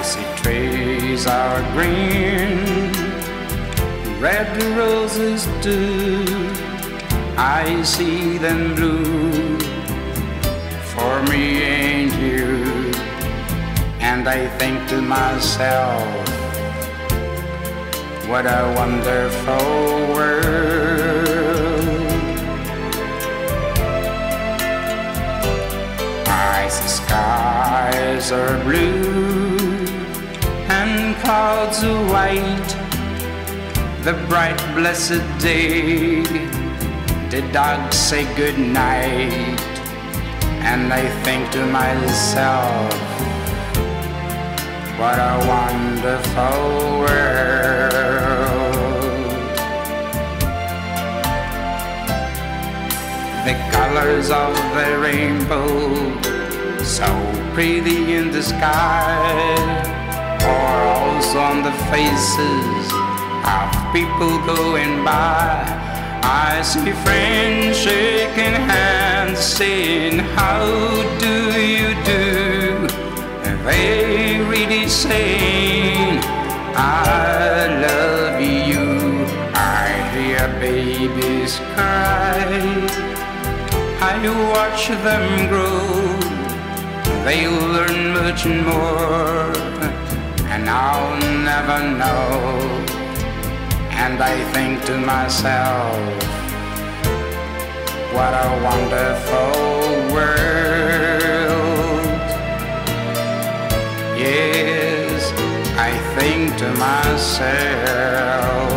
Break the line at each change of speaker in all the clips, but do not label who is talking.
see trees are green, red roses too. I see them blue for me and you. And I think to myself, what a wonderful world. I see skies are blue and clouds are white. The bright blessed day, the dogs say good night. And I think to myself, what a wonderful world. The colors of the rainbow, so pretty in the sky, are also on the faces of people going by. I see friends shaking hands, saying, how do you do? They really saying, I love you. I hear babies cry, I watch them grow. They'll learn much more, and I'll never know. And I think to myself, what a wonderful world. Yes, I think to myself,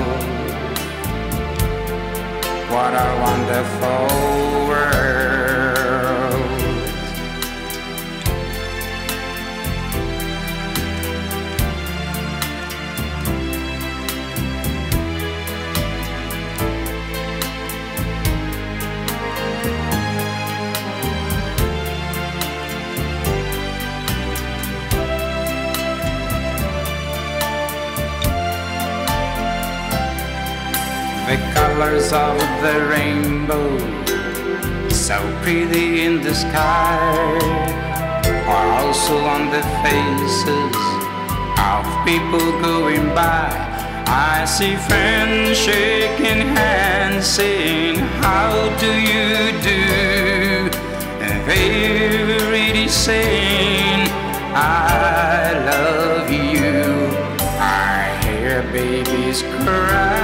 what a wonderful world. The colors of the rainbow, so pretty in the sky, are also on the faces of people going by. I see friends shaking hands, saying, how do you do? And they're really saying, I love you. I hear babies cry,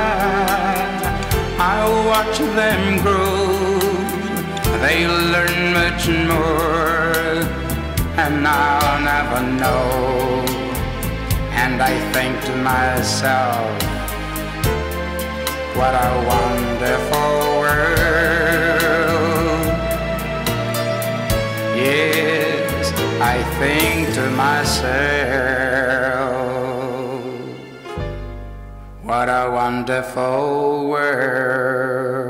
I watch them grow. They learn much more, and I'll never know. And I think to myself, what a wonderful world. Yes, I think to myself, what a wonderful world.